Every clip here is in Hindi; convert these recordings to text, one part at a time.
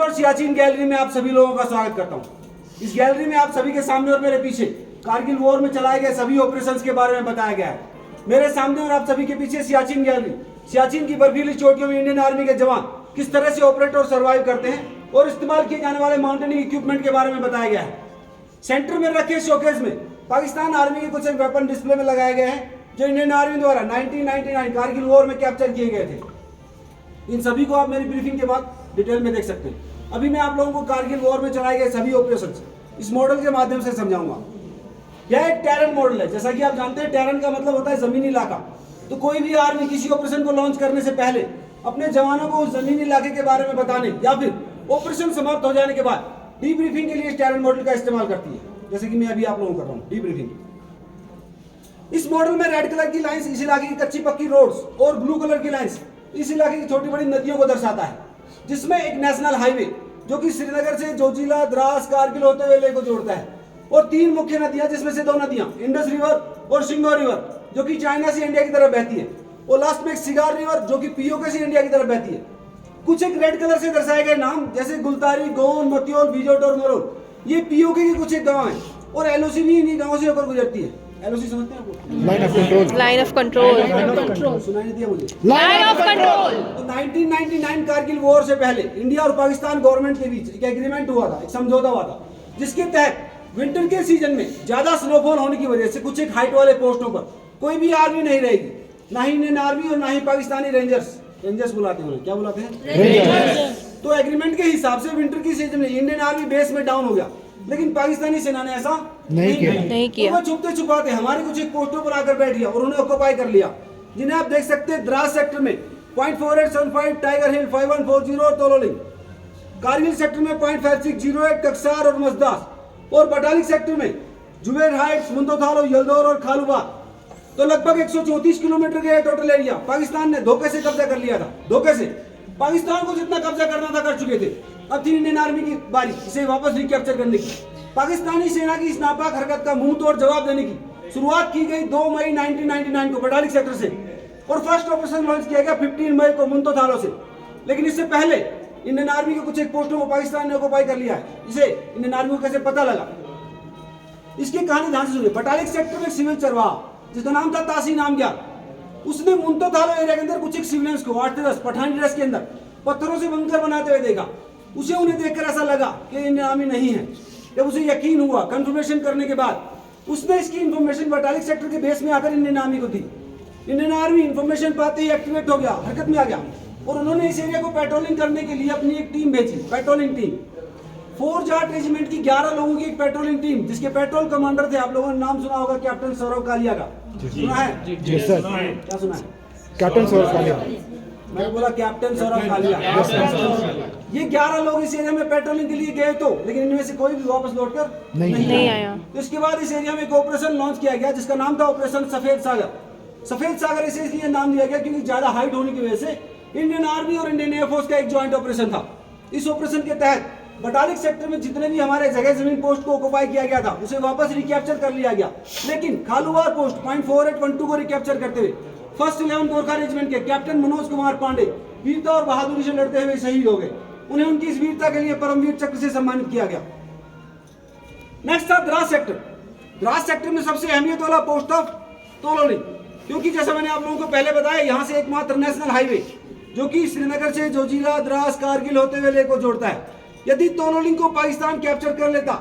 और सियाचिन गैलरी में आप सभी लोगों का स्वागत करता हूं। इस गैलरी में आप सभी के सामने और मेरे पीछे कारगिल वॉर में चलाए गए सभी ऑपरेशंस के बारे में बताया गया है। मेरे सामने और आप सभी के पीछे सियाचिन गैलरी, सियाचिन की बर्फीली चोटियों में इंडियन आर्मी के जवान किस तरह से ऑपरेट और सर्वाइव करते हैं और इस्तेमाल किए जाने वाले माउंटेनिंग इक्विपमेंट के बारे में बताया गया है। सेंटर में रखे शोकेस में पाकिस्तान आर्मी के कुछ एक वेपन डिस्प्ले में लगाए गए हैं जो इंडियन आर्मी द्वारा 1999 कारगिल वॉर में कैप्चर किए गए थे। इन सभी को आप मेरी ब्रीफिंग के बाद डिटेल में देख सकते हैं। अभी मैं आप लोगों को कारगिल वॉर में चलाए गए सभी ऑपरेशंस इस मॉडल के माध्यम से समझाऊंगा। यह एक टेरन मॉडल है। जैसा कि आप जानते हैं टेरन का मतलब होता है जमीनी इलाका। तो कोई भी आर्मी किसी ऑपरेशन को लॉन्च करने से पहले अपने जवानों को उस जमीनी इलाके के बारे में बताने या फिर ऑपरेशन समाप्त हो जाने के बाद डीब्रीफिंग के लिए इस टेरन मॉडल का इस्तेमाल करती है, जैसे कि मैं अभी आप लोगों को कर रहा हूँ डीब्रीफिंग। इस मॉडल में रेड कलर की लाइंस इस इलाके की कच्ची पक्की रोड्स और ब्लू कलर की लाइंस इस इलाके की छोटी बड़ी नदियों को दर्शाता है, जिसमें एक नेशनल हाईवे जो कि श्रीनगर से जोजिला, द्रास, कारगिल होते हुए लेह को जोड़ता है, और 3 मुख्य नदियां जिसमें से 2 नदियां इंडस रिवर और शिंगो रिवर जो कि चाइना से इंडिया की तरफ बहती है, और लास्ट में एक सिगार रिवर जो कि पीओके से इंडिया की तरफ बहती है। कुछ एक रेड कलर से दर्शाए गए नाम जैसे गुलतारी, गोन, मतियोल, बीजोट और मरोल, ये पीओके के कुछ एक गांव हैं, और एलओसी भी इन्हीं गांवों से होकर गुजरती है। एलओसी समझते हैं आपको? Line of control. Line of control. सुनाई नहीं दिया मुझे? Line of control. तो 1999 कारगिल वॉर से पहले इंडिया और पाकिस्तान गवर्नमेंट के बीच एक एग्रीमेंट हुआ था, एक समझौता हुआ था, जिसके तहत विंटर के सीजन में ज्यादा स्नोफॉल होने की वजह से कुछ एक हाइट वाले पोस्टों पर कोई भी आर्मी नहीं रहेगी, ना ही इंडियन आर्मी और ना ही पाकिस्तानी रेंजर्स बुलाते हैं, क्या बुलाते हैं? रेंजर्स। तो एग्रीमेंट के हिसाब से विंटर की सीजन में इंडियन आर्मी बेस में डाउन हो गया, लेकिन पाकिस्तानी सेना ने ऐसा नहीं किया। वो छुपते छुपाते हमारे कुछ एक पोस्टों पर आकर बैठ गया और उन्हें ऑक्युपाई कर लिया, जिन्हें आप देख सकते हैं द्रास सेक्टर में .4875, टाइगर हिल 5140 और तोलोलिंग, कारगिल सेक्टर में .5608, कक्सार और मजदास, और बटालिक सेक्टर में जुबैर हाइट्स, मुंदोथालो, यल्दौर और खालुबा। तो लगभग 134 किलोमीटर का टोटल एरिया पाकिस्तान ने धोखे से कब्जा कर लिया था। धोखे से पाकिस्तान को जितना कब्जा करना था कर चुके थे। अब थी इंडियन आर्मी की बारी इसे वापस रिकैप्चर करने की। पाकिस्तानी सेना की इस नापाक हरकत का मुंह तोड़ जवाब देने की शुरुआत की गई 2 मई 1999 को बटालिक सेक्टर से, और फर्स्ट ऑपरेशन लॉन्च किया गया 15 मई को मुंतोथालो से। लेकिन इससे पहले इंडियन आर्मी के कुछ एक पोस्टों को पाकिस्तान ने ऑक्युपाई कर लिया है। इसे इंडियन आर्मी को कैसे पता लगा, इसकी कहानी ध्यान से सुनिए। बटालिक सेक्टर में सिविल चरवाहा जिसका नाम था तासी नामग्या, उसने मुंतोथालो एरिया के अंदर कुछ एक सिविलियंस को 8 से 10 पठानी ड्रेस के अंदर पत्थरों से बंकर बनाते हुए देखा। उसे उन्हें देखकर ऐसा लगा कि इंडियन आर्मी नहीं है। जब उसे यकीन हुआ, कंफर्मेशन करने के बाद उसने इसकी इंफॉर्मेशन बटालिक सेक्टर के बेस में आकर इंडियन आर्मी को दी। इंडियन आर्मी इंफॉर्मेशन पाते ही एक्टिवेट हो गया, हरकत में आ गया, और उन्होंने इस एरिया को पेट्रोलिंग करने के लिए अपनी एक टीम भेजी, पेट्रोलिंग टीम। 4 जाट रेजिमेंट की 11 लोगों की एक पेट्रोलिंग टीम, जिसके पेट्रोल कमांडर थे, आप लोगों ने नाम सुना होगा, कैप्टन सौरभ कालिया का। सुना है? जी सर। क्या सुना है? कैप्टन सौरभ कालिया। मैं बोला कैप्टन सौरभ कालिया। ये 11 लोग इस एरिया में पेट्रोलिंग के लिए गए तो, लेकिन इनमें से कोई भी वापस लौटकर नहीं आया। तो इसके बाद इस एरिया में एक ऑपरेशन लॉन्च किया गया जिसका नाम था ऑपरेशन सफेद सागर। सफेद सागर इसे इसलिए नाम दिया गया क्योंकि ज्यादा हाइट होने की वजह से इंडियन आर्मी और इंडियन एयरफोर्स का एक ज्वाइंट ऑपरेशन था। इस ऑपरेशन के तहत बटालिक सेक्टर में जितने भी हमारे जगह जमीन पोस्ट को ऑक्युपाई किया गया था उसे वापस रिकैप्चर कर लिया गया, लेकिन खालुवार पोस्ट .4812 को रिकैप्चर करते हुए फर्स्ट 11 गोरखा रेजिमेंट के कैप्टन मनोज कुमार पांडे वीरता और बहादुरी से लड़ते हुए शहीद हो गए। उन्हें उनकी इस वीरता के लिए परमवीर चक्र से सम्मानित किया गया। नेक्स्ट था द्रास सेक्टर। द्रास सेक्टर में सबसे अहमियत वाला पोस्ट ऑफ तोलोलिंग, क्योंकि जैसा मैंने आप लोगों को पहले बताया, यहाँ से एकमात्र नेशनल हाईवे जो कि श्रीनगर से जोजिला, द्रास, कारगिल होते हुए लेह को जोड़ता है। यदि तोलोलिंग को पाकिस्तान कैप्चर कर लेता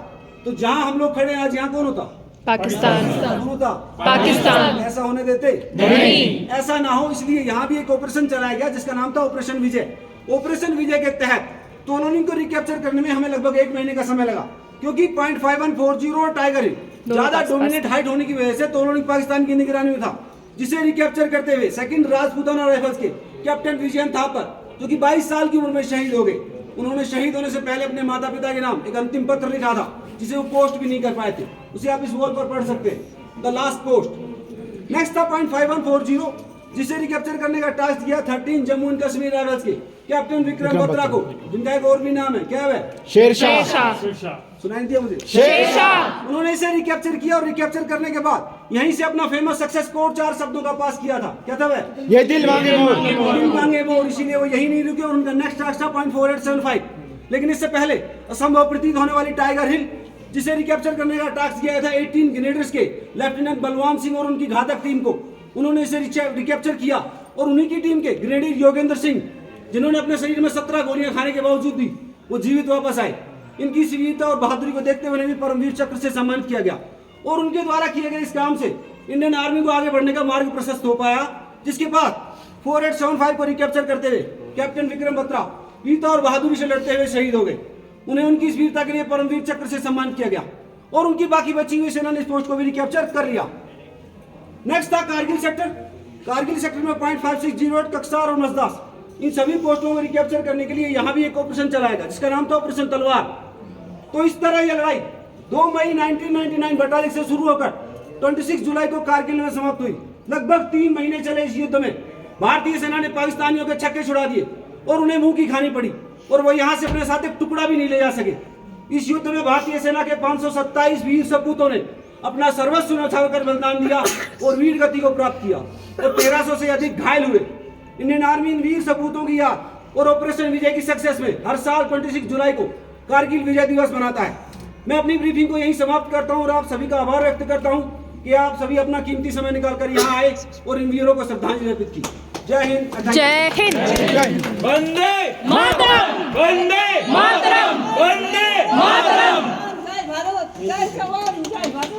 तो जहां हम लोग खड़े हैं आज, यहाँ कौन होता? पाकिस्तान। कौन होता? पाकिस्तान। ऐसा होने देते नहीं। ऐसा ना हो, इसलिए यहाँ भी एक ऑपरेशन चलाया गया जिसका नाम था ऑपरेशन विजय। ऑपरेशन विजय के तहत तोलोलिंग को रिकैप्चर करने में हमें लगभग 1 महीने का समय लगा, क्योंकि .5140 और टाइगर हिल ज्यादा डोमिनेट हाइट होने की वजह से तोलोलिंग पाकिस्तान की निगरानी में था, जिसे रिकैप्चर करते हुए सेकंड राजपूताना राइफल्स के कैप्टन विजयन थापर, जो कि 22 साल की उम्र में शहीद हो गए। उन्होंने शहीद होने से पहले अपने माता पिता के नाम एक अंतिम पत्र लिखा था, जिसे वो पोस्ट भी नहीं कर पाए थे। उसे आप इस वॉल पर पढ़ सकते हैं, द लास्ट पोस्ट। नेक्स्ट था .5140, जिसे रिकैप्चर करने का टास्क दिया 13 जम्मू एंड कश्मीर राइफल्स के कैप्टन विक्रम बत्रा को, जिनका एक और भी नाम है, क्या है? शेरशाह। सुनाई दिया मुझे? शेरशाह। उन्होंने इसे रिकैप्चर किया, और रिकैप्चर करने के बाद यहीं से अपना फेमस सक्सेस कोड 4 शब्दों का पास किया था। क्या था वह? ये दिल मांगे मोर। दिल मांगे मोर। इसीलिए वो यही नहीं रुके और उनका नेक्स्ट टास्क था .4875, लेकिन इससे पहले असंभव प्रतीत होने वाली टाइगर हिल, जिसे रिकैप्चर करने का टास्क दिया था 18 ग्रेनेडर्स के लेफ्टिनेंट बलवान सिंह और उनकी घातक टीम को, उन्होंने इसे रिकैप्चर किया और उन्हीं की टीम के ग्रेनेडियर योगेंद्र सिंह, जिन्होंने अपने शरीर में 17 गोलियां खाने के बावजूद भी वो जीवित वापस आए। इनकी वीरता और बहादुरी को देखते हुए भी परमवीर चक्र से सम्मानित किया गया और उनके द्वारा किए गए इस काम से इंडियन आर्मी को आगे बढ़ने का मार्ग प्रशस्त हो पाया, जिसके बाद 4875 को रिकैप्चर करते हुए कैप्टन विक्रम बत्रा वीरता और बहादुरी से लड़ते हुए शहीद हो गए। उन्हें उनकी इस वीरता के लिए परमवीर चक्र से सम्मानित किया गया और उनकी बाकी बची हुई सेना ने इस पोस्ट को भी रिकैप्चर कर लिया। नेक्स्ट था कारगिल सेक्टर। कारगिल सेक्टर में .5608 कक्सार और मजदास, इन सभी पोस्टों को रिकैप्चर करने के लिए यहाँ भी एक ऑपरेशन चलाएगा जिसका नाम था ऑपरेशन तलवार। तो इस तरह यह लड़ाई 2 मई 1999 बटालिक से शुरू होकर 26 जुलाई को कारगिल में समाप्त हुई। लगभग 3 महीने चले इस युद्ध में भारतीय सेना ने पाकिस्तानियों के छक्के छुड़ा दिए और उन्हें मुंह की खानी पड़ी और वो यहाँ से अपने साथ एक टुकड़ा भी नहीं ले जा सके। इस युद्ध में भारतीय सेना के 527 वीर सपूतों ने अपना सर्वस्व न्यौछावर बलिदान दिया और वीर गति को प्राप्त किया और 1300 से अधिक घायल हुए। इंडियन आर्मी इन वीर सपूतों की याद और ऑपरेशन विजय की सक्सेस में हर साल 26 जुलाई को कारगिल विजय दिवस मनाता है। मैं अपनी ब्रीफिंग को यहीं समाप्त करता हूं और आप सभी का आभार व्यक्त करता हूं कि आप सभी अपना कीमती समय निकालकर यहां आए और इन वीरों को श्रद्धांजलि अर्पित की। जय हिंद। जय हिंद। वंदे मातरम। वंदे मातरम। वंदे मातरम। जय भारत, जय जवान, जय भारत।